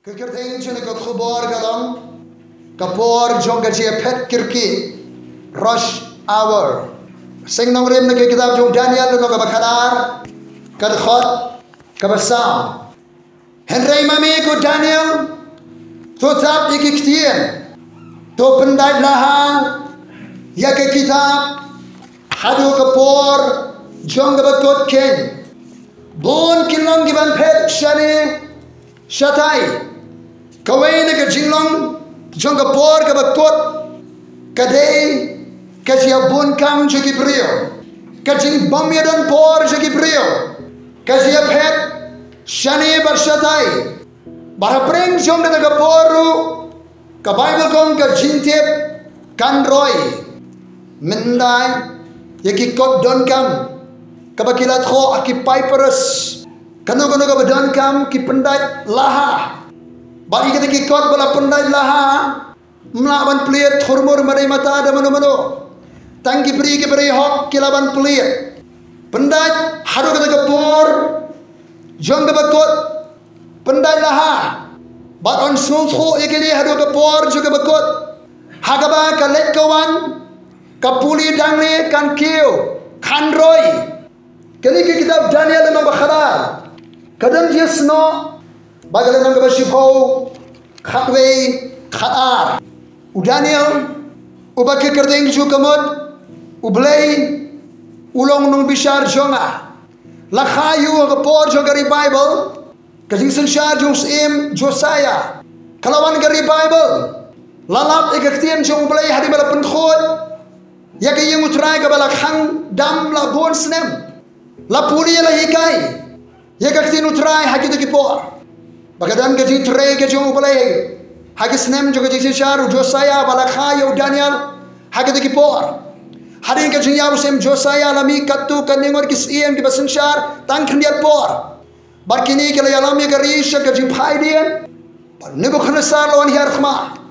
Kekerteng chune ka khubor galong kapor jong ka je phet kirki rush hour sing nong rem ne ke kitab jong Daniel no ka bakhalar kad khot ka basam henry mami ko Daniel to tap ikiktien to pendai laha ya ke kitab hadu kapor jong ka bakot ken bon kilong giban phet shane shatai kawai ne ka jinglong jong ka por ka bakot kadai ka sia bon kam jegi brio ka jing bom yadon por jegi brio ka sia phet shani barshatai barapreng jong ka poru ka bible kong ka jintep kan roy mendai yaki kot don kam ka bakilat kho akipai peres kanu ka badon kam ki pendai laha bagi kita kikot bala pendai laha melaban pelit hormor madai mata ada mano tangki beri ke beri hok kilaban pelit pendai haru kata kepor jong ke bakot pendai laha bat on smutho ikini haru kepor jong ke bakot hagaba kalet kawan kapuli dangle kan kiu kan roy kini ke kitab Daniel no bakhara kadang jesno bagalan ang kabashipaw khatwe khatar u Daniel ubake kerdeng ju kamot ublay ulong nung bishar jonga la khayu ang por jogari Bible kasing sanshar jong sim Josiah kalawan gari Bible lalap ikaktien jong ublay hadi bala penkhot yakayeng utray kabala khang dam la bon snem la puli la hikay yakaktin utray hagi dikipor Bagadan gaji tray gaji ubalay hagi snem jo gaji sharu Josiah balakha yo Daniel hagi dikipor hari gaji yaru sem Josiah lami katu kanengor kisiem di basen shar tang khandiat por barkini kala yalami gari sha gaji phaidian Nebuchadnezzar lawan hiarkhma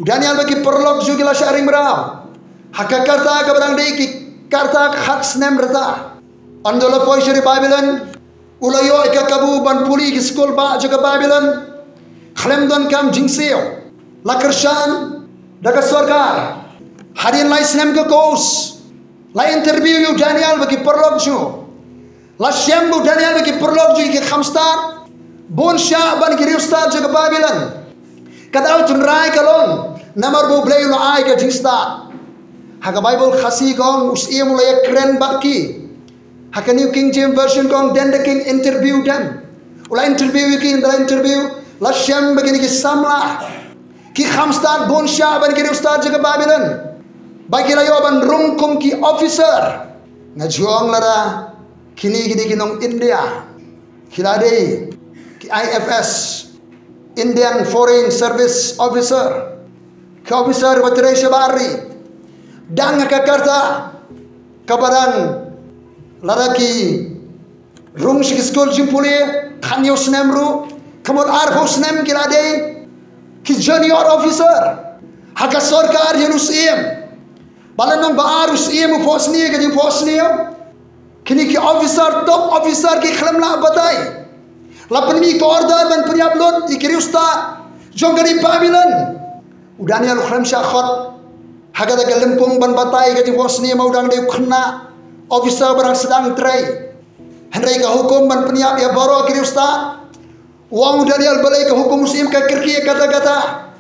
Daniel bagi perlok jo gila sharing meraw hakakarta kabarang dei ki karta khat snem rata andola poishari Babylon ulayo ikakabu ban puli ki skol ba jaga Babylon khalem don kam jingseo lakershan daga sarkar hadin lai snem ke kos la interview yu Daniel bagi perlog jo la shem bu Daniel bagi perlog jo ki khamstar bon sha ban ki riustar jaga Babylon kadau tunrai kalon namar bu blay lo ai ka jingsta haga Bible khasi gong usie mulai kren baki Haka New King James Version kong then the king interview them. Ula interview king the interview. La shem begini ki samla. Ki khamstad bon sha ban ki ustad jaga Babylon. Bagi layo ban rungkum ki officer. Ngajuang lara kini gini kinong India. Kilade ki IFS Indian Foreign Service Officer. Ki officer batre shabari. Dang kakarta kabarang Laraki rung shi skol jimpule khanyo snemru kamol arho snem kilade ki junior officer haka sarkar yenusim balanong baar usim posni ke jim posni kini ki officer top officer ki khlamla batai lapni ko order ban priablot ikri usta jongari Babylon udani al khram shakhot haga da galempung ban batai ke jim posni maudang de khna officer barang sedang try henry ka hukum ban peniap ya baro kiri usta wang Daniel balai ka hukum muslim ka kirki kata-kata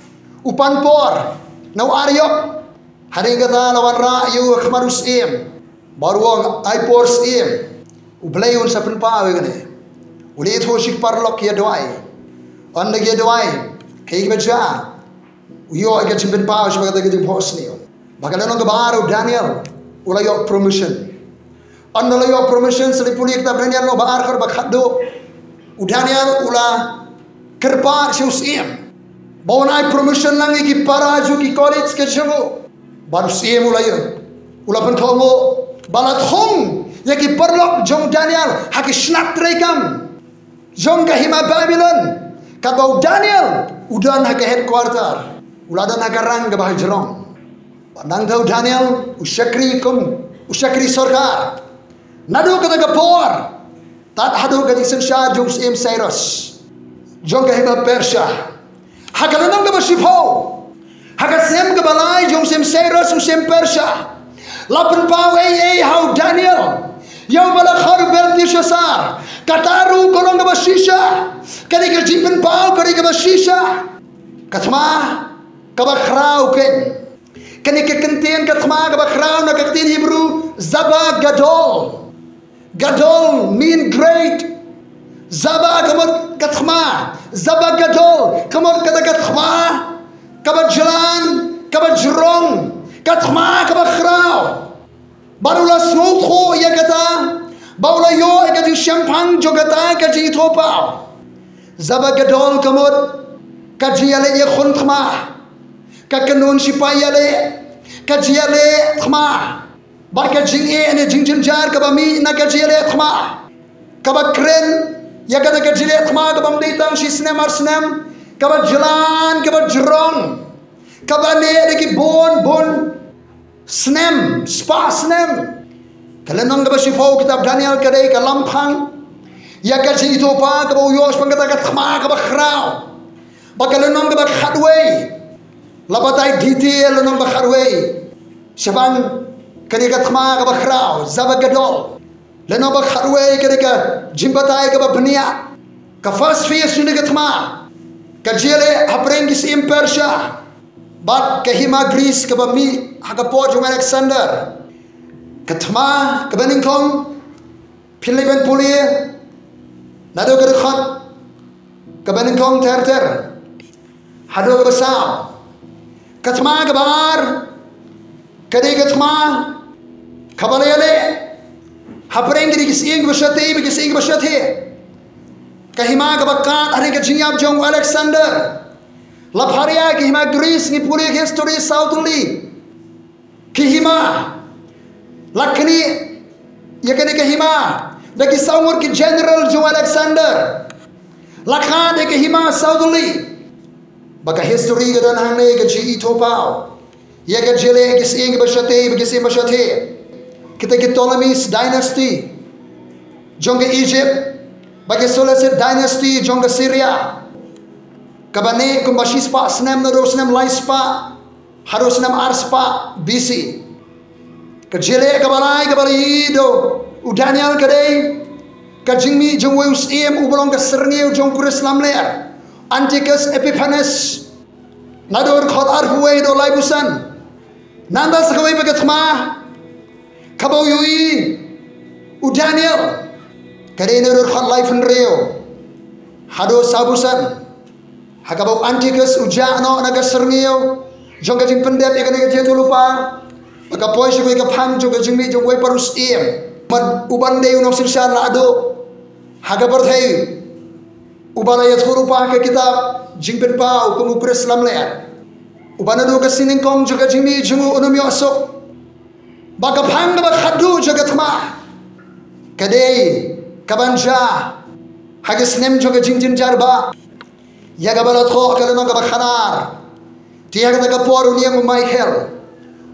upan por nau aryok hari kata lawan ra'yu khamarus im baru wang ai por sim ublay un sa penpa wegane uli tho shik parlok ya doai on ge doai kay baja uyo ga chimpen pa shba ga ge posni bagalan ng baru Daniel ulayo promotion Anda layo promotion selipuli kita Daniel no baar kar bakhado Daniel ula kerpa siusim bawon ai promotion langi ki para ju ki college ke jango baru sim ulayo ula pen thomo balat hong ya ki perlok jong Daniel haki snap trekam jong ka hima Babylon kabau Daniel udan haka headquarter ula dan haka rang ka bahajrong pandang tau Daniel usyakri sarkar Nadu kata kapor tat hadu kati sensha jung sim Cyrus jong ka hiba Persia hagalanong ka ba sipo hagasem ka balay jong sem Cyrus sem Persia lapan pau how Daniel yaw bala kharu Belteshazzar kataru kolong ka ba shisha kani ka jimpen pau kani ka ba shisha katma ka ba khrau ken kani ka kentien katma ka ba khrau na ka kentien Hebrew Zaba Gadol. Gadol mean great. Zaba kamot katma. Zaba Gadol kamot kata katma. Kabat jalan, kabat jerong, katma kabat khrau. Barulah smooth ho ya kata. Barulah yo kajing champagne jo kata kajing topau. Zaba Gadol kamot kajiale ya khun khma. Kakanun sipayale kajiale khma. Barka jing ene jing jar kabami na kajile khma kabak kren ya kada kajile khma kabam ditang shi snem arsnem kabak jalan kabak jerong kabane lagi bon snem spa snem kalenong kabak shifo kitab Daniel kadai kalam phang ya kaji itu pa kabau yos pangkata kat khma kabak khrau bakalenong kabak khatway labatai detail lenong kabak khatway sebang ketika thma ka bakhrao Zaba Gadol leno ba kharwe ketika jimbatai ka bania ka first phase ni ka thma ka jele hapreng gis im Persia bat ka hima Greece ka bami hagapo jong Alexander ka thma ka baning kong Philippine pulie nado ka khat ka baning kong ter hado ka basao ka thma ka bar ketika thma Kabalele hapreng gis ing bashate kahima kabakat hari ka jingyap jong Alexander lapharia kahima Greece ni puri history southly kahima lakni yakane kahima dagi saumur ki general jong Alexander lakhan kahima southly baka history gadan hangne ka ji itopao yaga jele gis ing bashate kita ke Ptolemy's dynasty jong Egypt bagi Seleucid dynasty jong Syria kabane kumbashi spa snem na rosnem laispa harusnem arspa BC kejele kabalai do u Daniel kadai kajingmi jong weus em ubolong ka serneu jong kuris lamler Antiochus Epiphanes nador khotar huwe do laibusan nanda sakawai bagathma kabau yui u Daniel kadai nur khat life nreo hado sabusan hakabau Antiochus ujano naga serneo jong kajing pendep ya kadai jetu lupa maka poi sugoi ka phang jong kajing mi jong wei parus em mad uban dei unok sirsan la ado hagabar thai ubala ya thurupa ka kitab jingpen pa ukumu pres lamler ubana do ka sining kong jong kajing mi jong unum yosok baka phang ba khadu jagatma kadai kabanja hagis nem joga jingjin jarba yaga balat kho kalano ga bakhanar tiaga ga poru niang Michael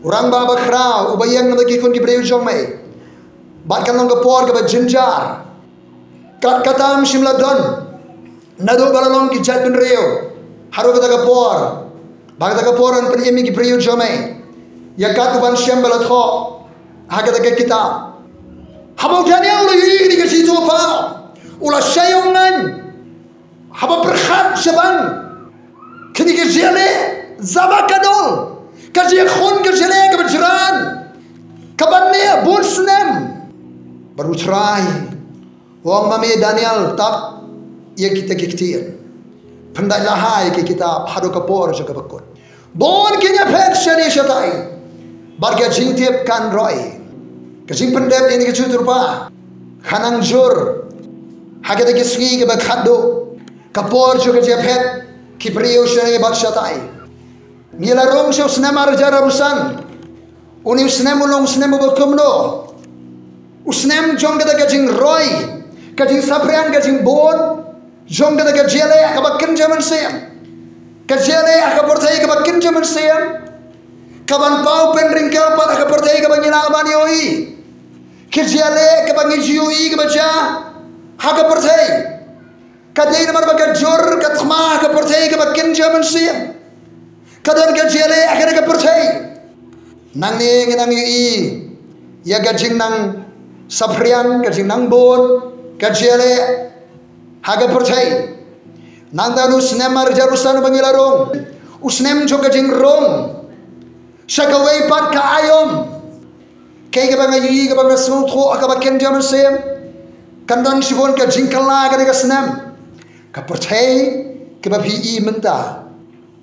urang ba bakhra ubayang na gikon gi breu jomai bat kanong ga por ga jinjar kat katam shimla don nado balalong ki jatun reo haro ga por bagda ga poran pen emi gi breu jomai yakat uban shem balat kho haga daga kita habau Daniel li ni kasi to pa ula shayongan haba berkhat shaban kini ke jele Zaba Gadol kaji khun ke jele ke bajran kabanne bursnem baru try wong mame Daniel tak ye kita kiktir pandai lahai ke kita hado kapor jaga bakot bon kenya pershani shatai barga jingtep kan roy kajing pendep ini kecuturpa khanang jur hagada kisgi ke bakhado kapor juga jepet kipriyo shane bakshatai mila rong sho snamar jara rusan uni usnem ulong usnem bokomno usnem jong kada kajing roy kajing saprian kajing bon jong kada kajele akabakin jaman sem kajele akaportai akabakin jaman sem kaban pau penringkel pat akaportai kabangina abani oi kejale kabangi jiui kebaca hakaportai Kadai nama bagajur katma ke percaya ke bakin zaman siam. Kadang kajele akhirnya ke percaya. Nang ni nang i ya gajing nang saprian gajing nang bon kajele haga percaya. Nang danu snemar jarusan bangilarong usnem jo gajing rong sakawai pat ka ayom kay ka banga yi ka banga sutho ka bakin zaman siam kandan sibon ka jingkala ka snem ka percaya ke bapi i menta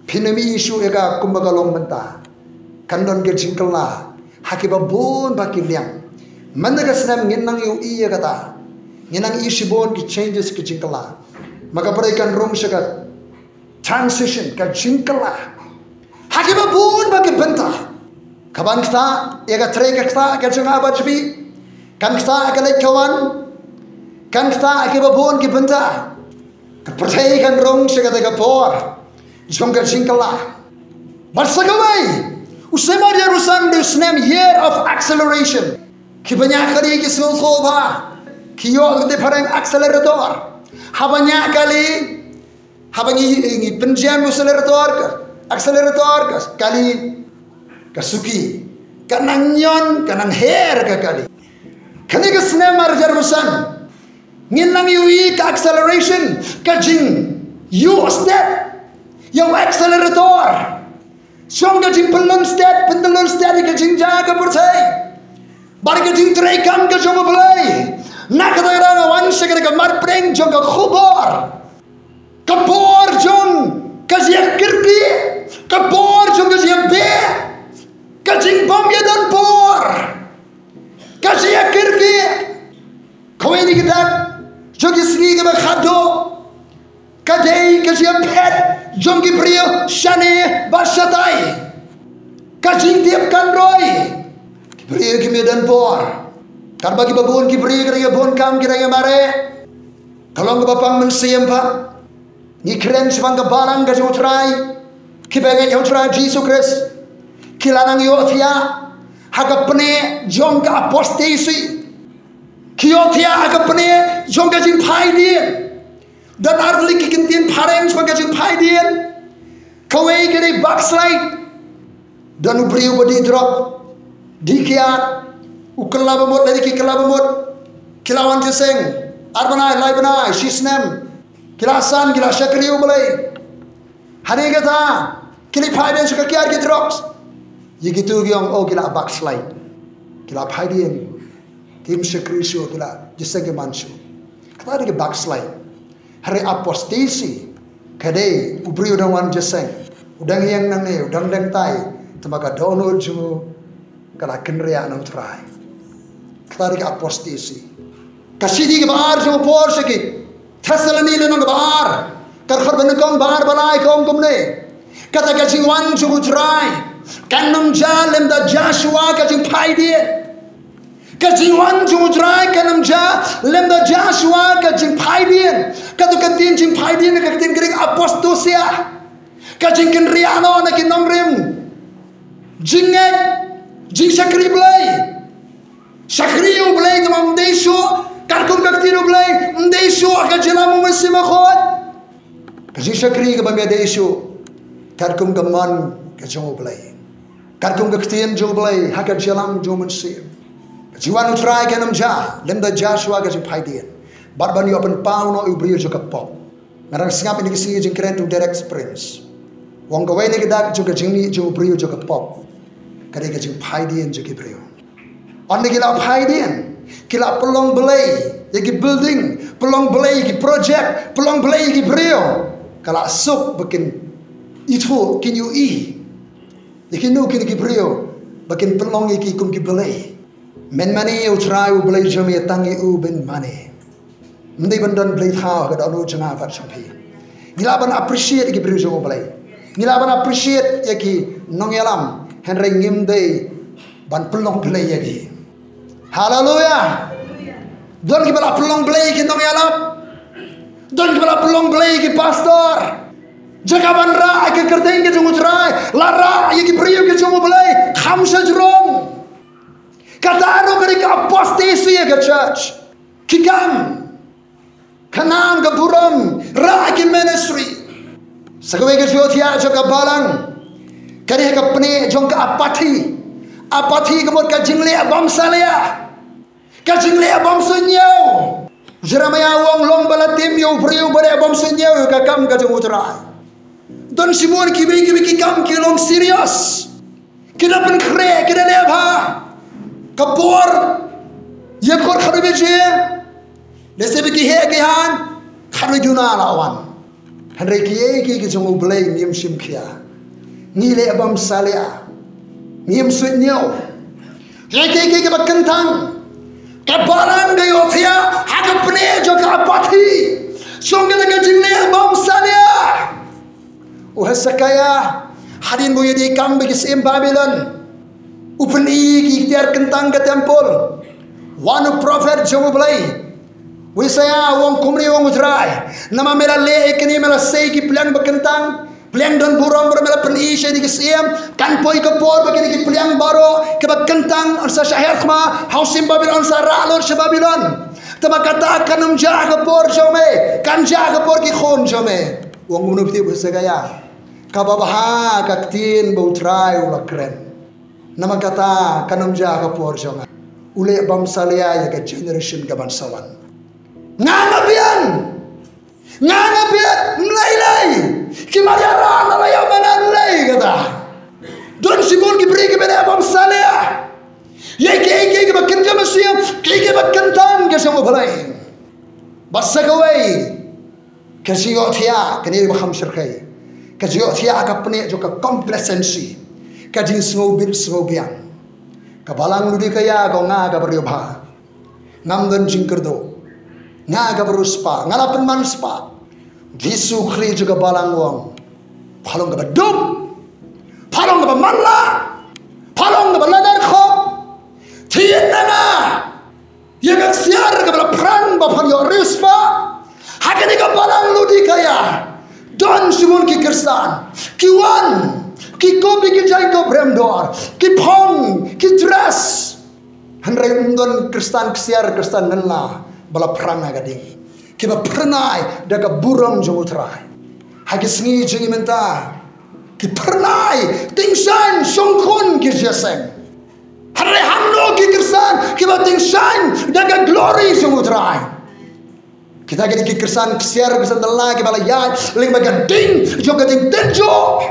pinami isu ega kumbaga long menta kandan ke jingkala hakiba bon bakin liang mandaga snem nginang yu i kata nginang i sibon ki changes ke jingkala maka peraikan rong sakat transition ka jingkala hakiba bon bakin benta kaban kita ega trek kita ka janga bajbi kan kita akalai kawan kan kita akiba bon ki benta percaya kan rong sekat ega por jongka jingkala barsakawai usema dia rusan di snem year of acceleration ki banyak kali ki sulsoba ki yo de parang accelerator habanya kali habangi penjam accelerator kali kasuki kanang nyon kanang her kali kani ka snem marjar busan nginang yui ka acceleration kajing you step yung accelerator song kajing pelon step kajing jaga percay bar kajing trekam ka jong belai nak daerah wan segar ka marpreng jong ka khubor kapor jong kajing kirki kapor jong kajing be kajing bom ya dan por kajing kirki kau ini kita jogi sini kita khado kadai kajing pet jongi prio shane basatai kajing tiap kan roy prio kimi dan por kan bagi babun ki prio kira bon kam kira mare kalau ke bapang mensiam pak ni keren sebang ke barang kajing utrai kibangan yang utrai Jesus Christ kilanang yotia haga pene jongka apostasi kiotia haga pene jongka jing pai dia dan arli kikintin pareng jongka jing pai dia kawai kiri backslide dan ubriu bodi drop dikiat ukela bamot lagi kikela bamot kilawan jeseng arbanai laibanai shisnem kilasan kila syakriu balai hari kata kili pai dia suka kiar ki drops yigitu gyong oh kila backslide kila phaidien tim sekrisho kila jisage manchu kata ke backslide hari apostasi kade ubri udang wan jeseng udang yang nang ne udang dang tai temaga dono ju kala kenria nang trai kata ke apostasi kasidi ke bar jo por seki thasalani le nang bar kar khar ban kong bar balai kong kumne kata ke jiwan ju trai kanam jalem da Joshua kajing pai dia kajing wan jumutrai kanam jalem da Joshua kajing pai dia katu kantin jing pai dia nak kantin kering apostosia kajing kenriano nak kinongrim jinget jing sakri blai sakriu blai tamam desu karkum kaktiro blai desu akajenamu mesima khot kajing sakri ke bamia desu karkum gaman kajong blai kartum kektian jo blai hakat jalam jo mensim jiwan utrai kanam ja lemda Joshua gajing paidian barban yo open pauno ubrio jo kapop ngarang singap ini kisi jing keren to direct experience wong gawai ne kedak jo gajing ni jo ubrio jo kapop kare gajing paidian jo kibrio on gila paidian kila pelong blai yagi building pelong blai yagi project pelong blai yagi brio kala suk bikin itu kinyu i ikinu kini kibrio bakin pelong iki kum kibelai men mani utrai ubelai jami tangi u ben mani mendai bandan belai thau ka danu janga fat champi ngilaban appreciate kibrio jo belai ngilaban appreciate yaki nongyalam henry ngimdei ban pelong belai yaki haleluya don kibala pelong belai ki nongyalam don kibala pelong belai ki pastor jagaban ra ke kerteng ke jumutrai lara ye ki priyo ke jumu belai khamsa jrom kata aro ke apostasi ke church kikam Kanang ke buram raki ministry. Sagawe ke jotia joka balang. Kari ke pene jong ke apati. Apati kemot ke jingle bangsa lea. Ke jingle bangsa nyau. Jeramaya wong long balatim yo priu bare bangsa nyau ke kam ke jong utrai. Don simon kibi ki kam ki long serious. Kita pen kre kita leba. Kapor ye kor khadu beje. Dese biki he ke han khadu juna lawan. Henry kiye ki jong ublay miem sim kia. Ni le bam salia. Miem sunyau. Ye ki ke bakentang. Kabaran de yothia hagapne jo ka pathi. Songe ke jingle bam salia. Uhasakaya hadin boye di kam bagi sem Babylon. Upni ki ikhtiar kentang ke temple. One prophet jong ublay. Wisaya wong kumri wong utrai. Nama mera le ekni mera sei ki peliang bekentang. Peliang don burong mera peni she di kesiem. Kan poi ke por begini ki peliang baro ke bekentang ansa syahir khma hausim Babylon ansa ralor she Babylon. Tama kata kanum ja ke por jome. Kan ja ke por ki khon jome. Wong munufti wisaya. Kababaha kaktin bo utrai ula keren. Nama kata kanum ja ke por jome. Ule bam salia ya ke generation ke bansawan. Nganabian mulai kimajaran alaya manalai kata don simon ki beri ke benda bam salia ye ke bakin ke masia ke bakin tan ke semua balai basakawai ke siotia ke ni baham syirkai ke siotia ka pene joka complacency ke jin smobian ka balang ludi kaya ko nga ka beriobha ngamdan jingkerdo Naga beruspa, ngalapan manspa. Visu kri juga balang wong. Palong ke bedum, palong ke manla, palong ke beladar kop. Tiada na, yang siar ke berperang bapan yo rispa. Hakani ke balang ludi kaya. Don simun ki kirsan, kiwan, ki kopi ki jai ko bremdor, ki pong, ki dress. Henry undon kristan siar kristan nela. Bala perang agading kiba pernai daga buram jomutrai hagi sngi jingi menta ki pernai tingsan songkon ki jesem hare hamlo ki kirsan kiba tingsan daga glory jomutrai kita gadi ki kirsan siar kirsan dalla ki bala ya ling baga ding joga ding tenjo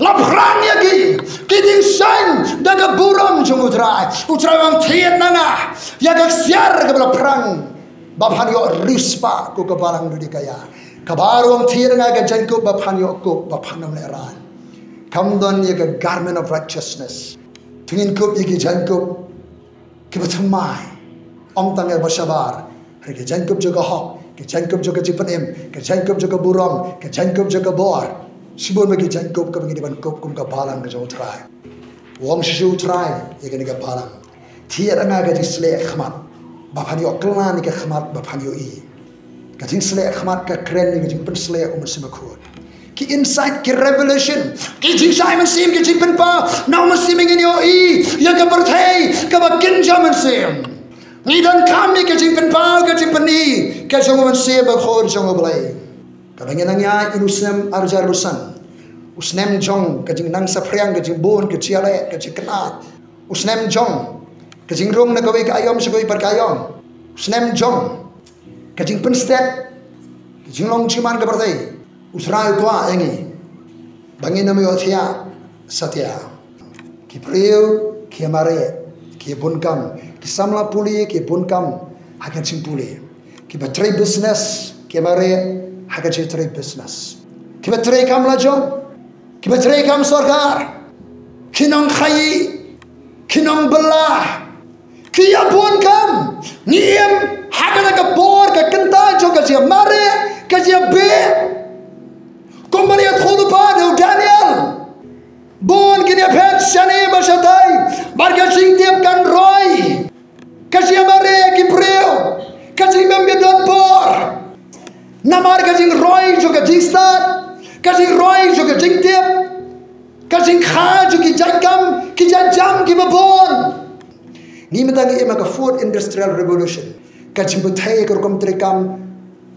la perang yagi ki tingsan daga buram jomutrai utrai wang tien nanga yaga siar ki bala perang Bapan yo rispa ku kebalang dudi kaya. Kabarong tiranga ke jengkup bapan yo ku bapan nam leran. Kamdon ye ke garment of righteousness. Tungin kup ye ke jengkup ke batamai. Om tangga bersabar. Hari ke jengkup juga hok, ke jengkup juga jipanim, ke jengkup juga buram, ke jengkup juga bor. Sibun bagi jengkup ke bagi depan kup kum kebalang ke jauh try. Wong sisu try ye ke ni kebalang. Tiranga ke disle khmat. Bapan yo kelan ke khmat bapan yo I. Kajing sele khmat ke kren ni kajing pen sele umur semakut. Ki insight ki revelation. Ki jing sai mensim ki jing pen pa. Now mensim ingin yo I. Ya ke berthei ke bakin jam mensim. Ni dan kami ke jing pen pa ke jing pen I. Ke jong mensim berkhor jong belai. Kadangnya nangya inusem arjar lusan. Usnem jong ke jing nang sapriang ke jing bon ke ciale ke jing kenat. Usnem jong kajing rong na gawai kayom sa gawai parkayom. Snem jong. Kajing penstet. Kajing long ciman ke bertai. Usrai kwa yangi. Bangin na may othya satya. Ki priyo, ki amare, ki bunkam, ki samla puli, ki bunkam, hakan sing puli. Ki batray business, ki amare, hakan sing tray business. Ki batray kam lajong, ki batray kam sarkar. Kinong khayi, kinong belah. Kia pun kam niem hakana ka por ka kenta jo ka sia mare ka sia be kompani tholu pa de Daniel bon kini phet shane bashatai barga sing tiap kan roy ka sia mare ki preo ka sing membe don por namar ka sing roy jo ka jistat ka sing roy jo ka jing tiap ka sing kha jo ki jagam ki jam ki babon ni metangi ema ka fourth industrial revolution ka jimbutai ka kom trekam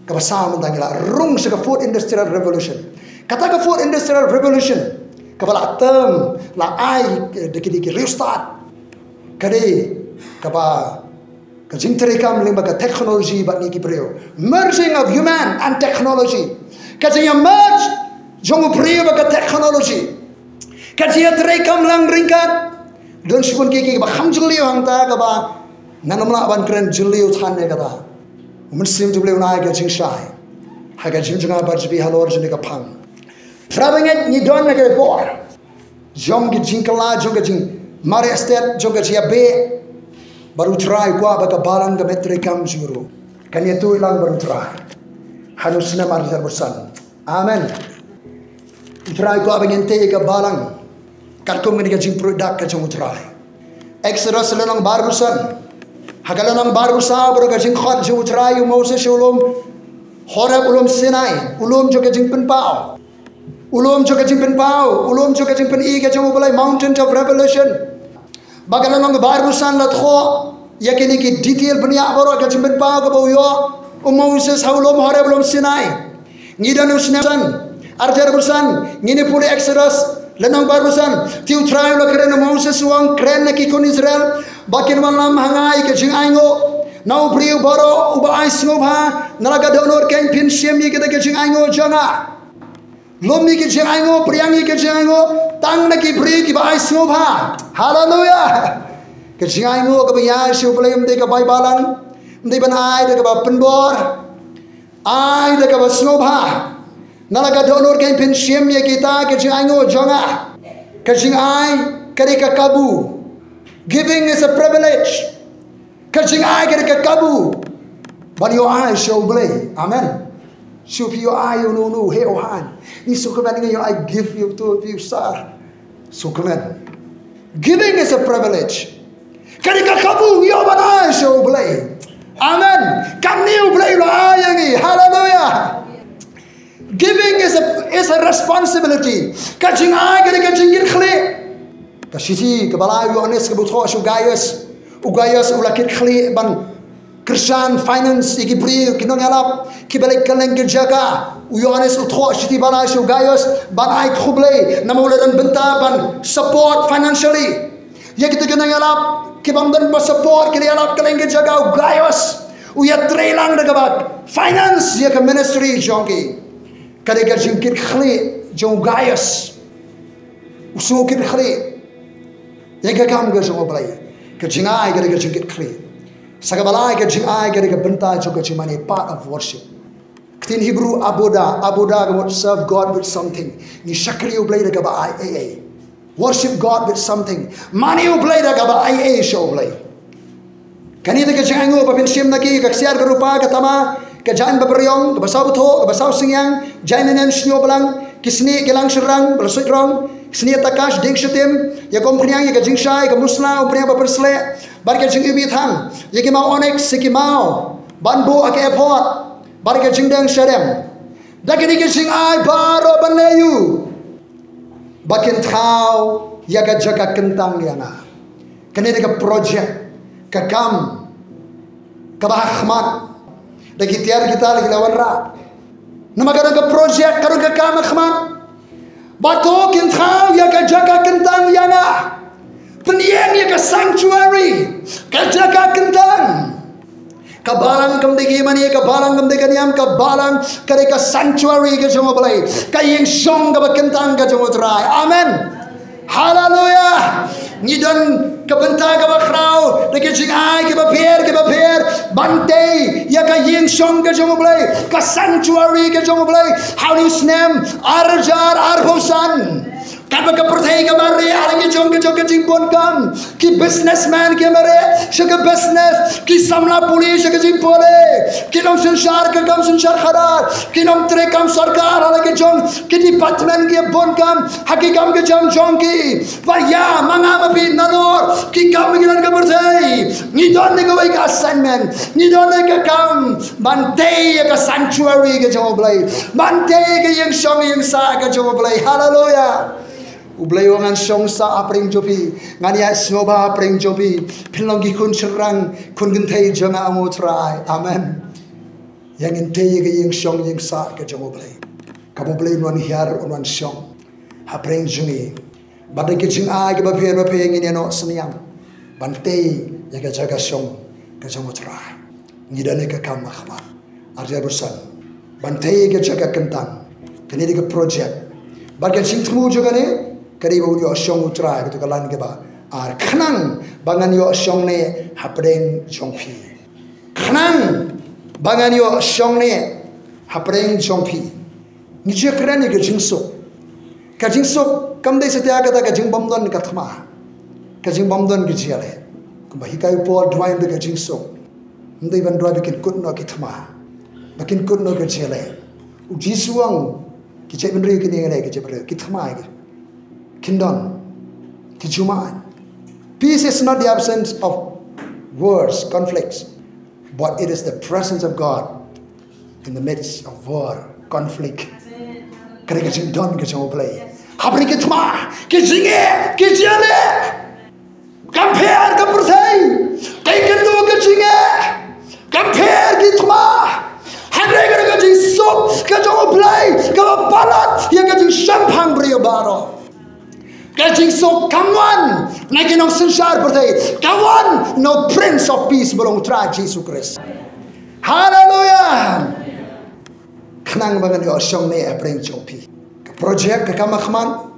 Kabasa mentangila rung sega fourth industrial revolution. Kata ke fourth industrial revolution. Kabala term la ai deki restart. Kade kaba kajing terekam lembaga technology bat ni kibreo. Merging of human and technology. Kajing merge jong breo baga technology. Kajing terekam lang ringkat. Dan sebun kiki kaba hamjulio hangta kaba nanamla ban keren julio thanne kata. Muslim tu boleh naik ke cincai, harga cincang berjubi halor jadi kapang. Trabangan ni don nak ke bor, jom ke cincala jom ke cing, mari estate jom ke cia be, baru try gua baga balang ke metrikam juru, kan itu hilang baru try, hanusnya mari terbersan, amen. Try gua bengente ke balang, kartum ni ke cing produk ke jom try, Exodus lenang barusan. Hagalanang barusa baru kajing khot ju utrai Moses ulum Horeb ulum Sinai ulum jo kajing penpau ulum jo kajing penpau ulum jo kajing pen I kajing ulai mountain of revelation bagalanang barusan lat kho yakini ki detail benia baru kajing penpau ke bawyo Moses ulum Horeb ulum Sinai ngidan usnasan arjar busan ngini puli Exodus lenang barusan tiu try lo keren Moses wang keren ki kon Israel bakin malam hangai ke jing aingo nau priu baro uba ai snobha nalaga donor ken pin siemi ke jing aingo janga lomi ke jing aingo priangi ke jing aingo tang na ki priu ki ba ai snobha haleluya ke jing aingo ke ya shu blem de ka bai balan de ban ai de ka ba penbor ai de ka ba snobha nalaga donor ken pin siemi kita ke jing aingo janga ke jing ai ke ka kabu. Giving is a privilege. Kajing ai ke kabu. But your eyes shall blay. Amen. Show your eye no hey ohan. Ni sukuman your eye give you to you sir. Sukuman. Giving is a privilege. Kadika kabu your eye shall blay. Amen. Can you blay your eye? Hallelujah. Giving is a responsibility. Kajing ai ke jingir khli. Kasih kebalai Yohanes kebutuh Ugaius ulakit khli ban Christian finance iki bri kinong alap kibalik kaleng kerjaga Yohanes utho siti balai Ugaius ban ai khuble namulan benta ban support financially ya kita kinong alap kibamdan ba support kini alap kaleng kerjaga Ugaius uya trailang dagabat finance ya ke ministry jongi kadang jingkit khli jong Ugaius usukit khli Yang kam ke semua belai, kejingai ke jingkit kli, sagabalai ke jingai ke bentai juga cimani part of worship. Ketin Hebrew aboda ke serve God with something. Ni syakri belai ke ba IA, worship God with something. Mani belai ke ba IA show belai. Kani ke jingai ngo papin sim lagi ke siar berupa ke tama ke jain bebriong ke basau tho ke basau singyang jainen snyo belang kisni ke lang serang belasut rong. Seni takash ding shutim ya kom kriang ya jing shai ke musla umpriang bapersle bar ke jing ubi thang ya ke mau onyx ke mau banbu ke airport bar ke jing dang sharem da ke jing ai baro banleyu bakin thau ya ke jaga kentang ya na kene de project ke kam ke bahmat da ke tiar kita lagi lawan ra nama ke project karu ke kam khmat Bato kintau ya ke jaga kentang yana. Peniang ya ke sanctuary. Ke jaga kentang. Kabalang kamdegi mani ke balang kamdegi niam ke balang ke sanctuary ke jongo balai. Ke yang song ke kentang ke jongo trai. Amen. Hallelujah. Nidon ke bentar ke bakrau. Deke jing ai ke bapier bante ya ke yang song ke jongo balai. Ke sanctuary ke jongo balai. How do you name arjar arhosan. Kapa ke pertai ke mare alangi jong ke jing bon kam. Ki businessman ke mare shake business ki samla police ke jing pole. Ki nom sanshar ke kam sanshar kharar. Ki nom tre kam sarkar alangi jong ki department ke bon kam haki kam ke jam jong ki. Par ya manga mapi nanor ki kam ke nan ke pertai. Ni don ne ke ke assignment. Ni don ne ke kam bante ke sanctuary ke jong blai. Bante ke yang song yang sa ke jong blai. Hallelujah. Ublayangan songsa apring jopi ngania snoba apring jopi pilongi kun serang kun gentai janga amutrai amen yang intei ke yang syong yang sa ke jango blai kamu blai non hiar non syong hapreng jungi badai ke jing a ke ba phe ngin no sniang bantei ya ke jaga syong ke jango tra ni dane ke kam khama arja rusan bantei ke jaga kentang kini di ke project bagai jing temu juga ne kari ba yo syong tra ke kalan ke ba ar khanang bangan yo syong ne hapreng jongpi khanang bangan yo syong ne hapreng jongpi ni je krani ke jing so ka jing so kam dei setia ka ta ka jing bom don ka thma ka jing bom don ke jiale ba hi kai po dwain be ka jing so ndai ban dwa be kin kut no ki thma bakin kut no ke jiale u ji suang ki che ben ri ki ne ngai ke je bre ki thma ki kindon ki juma. Peace is not the absence of wars, conflicts, but it is the presence of God in the midst of war, conflict. Kare ke jing don ke jong play. Habri ke thma, ke jinge, ke jale. Compare ke persai. Kai ke do ke jinge. Compare ke thma. Habri ke jing sok ke jong play, ke balat, ya ke jing champagne brio baro. Kajing so kawan nak inong sensar pertai kawan no Prince of Peace belong tra Jesus Christ. Hallelujah. Kenang bangan yo syong ne apreng chopi. Project ke kamakman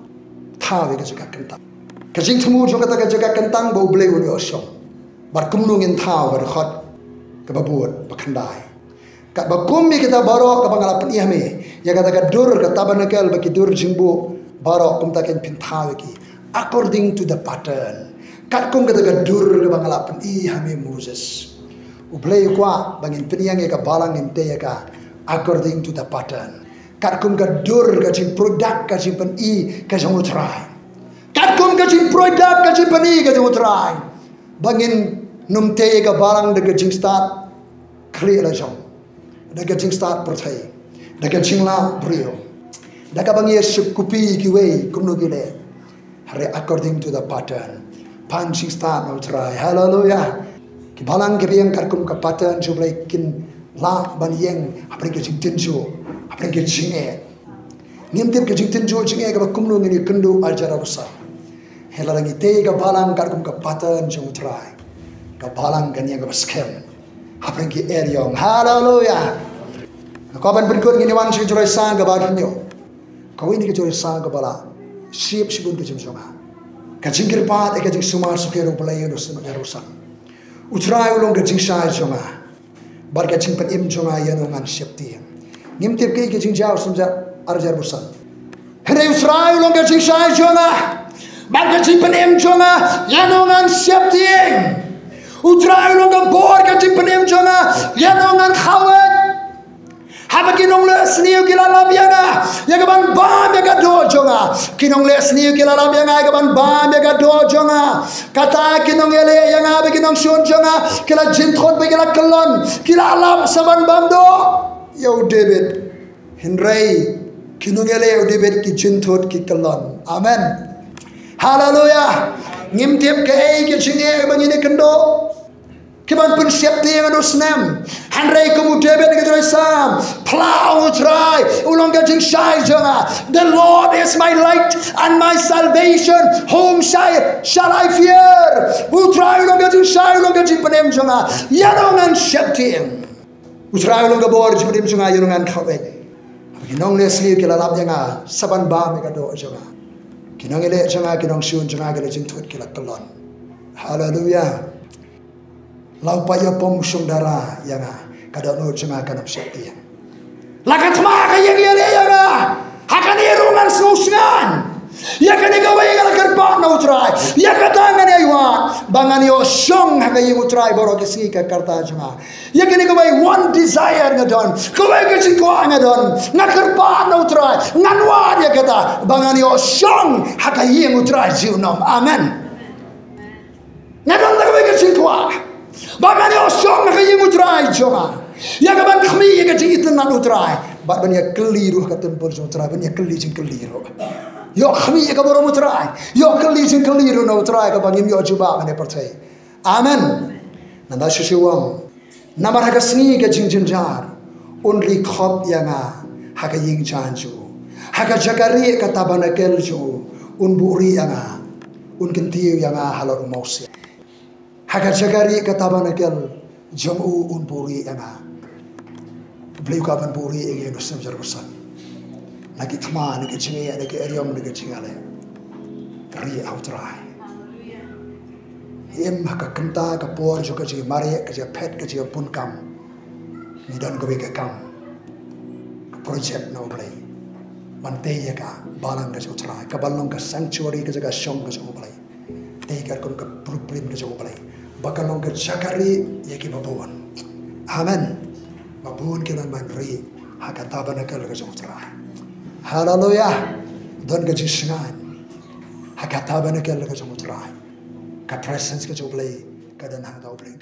thawe ke jaga kentang. Kajing temu jo kata ke jaga kentang bau blei yo syong. Bar kumnungin thaw bar khot ke babut bakandai. Kat bakumi kita baro ke bangala penihme ya kata ke dur ke tabernakel baki dur jingbu baro kum taken pintawiki according to the pattern kat kum kata gadur ke bangala pen I hame Moses ublei kwa bangin peniang ka balang inte ka according to the pattern kat kum gadur ka jing product ka jing pen I ka jong utrai kat kum ka jing product ka jing pen I ka jong utrai bangin num te ka balang de ka jing start clear la jong de ka jing start perthai de ka jing la brio Daka bang Yesu kupi kiwe kumno gile. Hare according to the pattern. Punching start no try. Hallelujah. Ki balang ke biang karkum ka pattern jo blai kin la ban yeng apre ke jing tinjo apre ke jinge. Nim tip ke jing tinjo jinge ka kumno ngini kendo aljara rusa. Helarangi te ka balang karkum ka pattern jo try. Ka balang kan yang ka scam. Apre ke eryong. Hallelujah. Kau ban berikut ngini wan si jorai sang ka baginyo. Kau ini kejauh sang kepala, siap sibun kejauh jonga. Kajing kirpat, kajing sumar sukero pelai urus semuanya rusak. Utrai ulung kajing sai jonga, bar kajing penim jonga yang ngan siap tiang. Ngimtip kajing jauh sumja arjar rusak. Hendak utrai ulung kajing sai jonga, bar kajing penim jonga yang ngan siap tiang. Utrai ulung kebor kajing penim jonga yang ngan khawat. Haba kinong le sniu kilala bianga ya kaban bam ya gado jonga kinong le sniu kilala bianga ya kaban bam ya gado jonga kata kinong ele yang abe kinong shun jonga kila jinthot be kila kelon kila alam saban bamdo ya David Henry kinong ele David ki jinthot ki kelon amen haleluya ngimtiap ke ai ke chinge bangine kendo Kiban pun siap tiang anu senam. Henry kamu David ke Jerusalem. Plow try. Ulang kajing syai jonga. The Lord is my light and my salvation. Whom shall I fear? Utrai ulang kajing syai ulang kajing penem jonga. Yanongan siap tiang. Utrai ulang kabor jing penem jonga yanongan kawe. Kinong lesli kilalap jonga. Saban ba me kado jonga. Kinong ele jonga kinong syun jonga kala jing tut kila kelon. Hallelujah. Lau paya pemusung darah yang kada no cuma kanam syakti. Lakat maka yang yang akan irungan sengusungan. Ya kan ikawai kalau kerpa no try. Ya kata ngani aywa bangan yo syong haka yang utrai baru kesi ke karta cuma. Ya kan ikawai one desire ngadon. Kawai kecil kau ngadon. Ngakerpa no try. Nganwar ya kata bangan yo syong haka yang utrai jiunom. Amen. Ngadon tak kawai kecil kau. Bahkan yo syong nak yang utrai jonga. Ya kaban kami yang kecil itu nak utrai. Bak banyak keliru kata tempur utrai banyak keliru keliru. Yo kami yang kabar utrai. Yo keliru nak utrai kaban yo coba mana percaya. Amen. Nanda sesuatu. Nampak harga seni kecil jenjar. unri khop yanga haka ying chan chu haka jakari ka tabernacle chu unburi yanga unkintiu yanga halor mausia haka jakari ka tabernacle jomu unburi yanga beliau kapan buri ingin nusam jarusan lagi teman lagi cengi lagi eriom lagi cengale ri outrai em haka kenta ka por juga ji mari ka ji pet ka ji pun kam ni dan go ke kam project no play mante ya ka balang ka outrai ka balong ka sanctuary ka jaga shong ka play te ka kon ka problem ka play bakalong ka jakari ya ki babon amen babon ke man ri haka tabernacle ka outrai hallelujah don ka ji shngan haka tabernacle ka outrai ka presence ka play ka dan hang tau play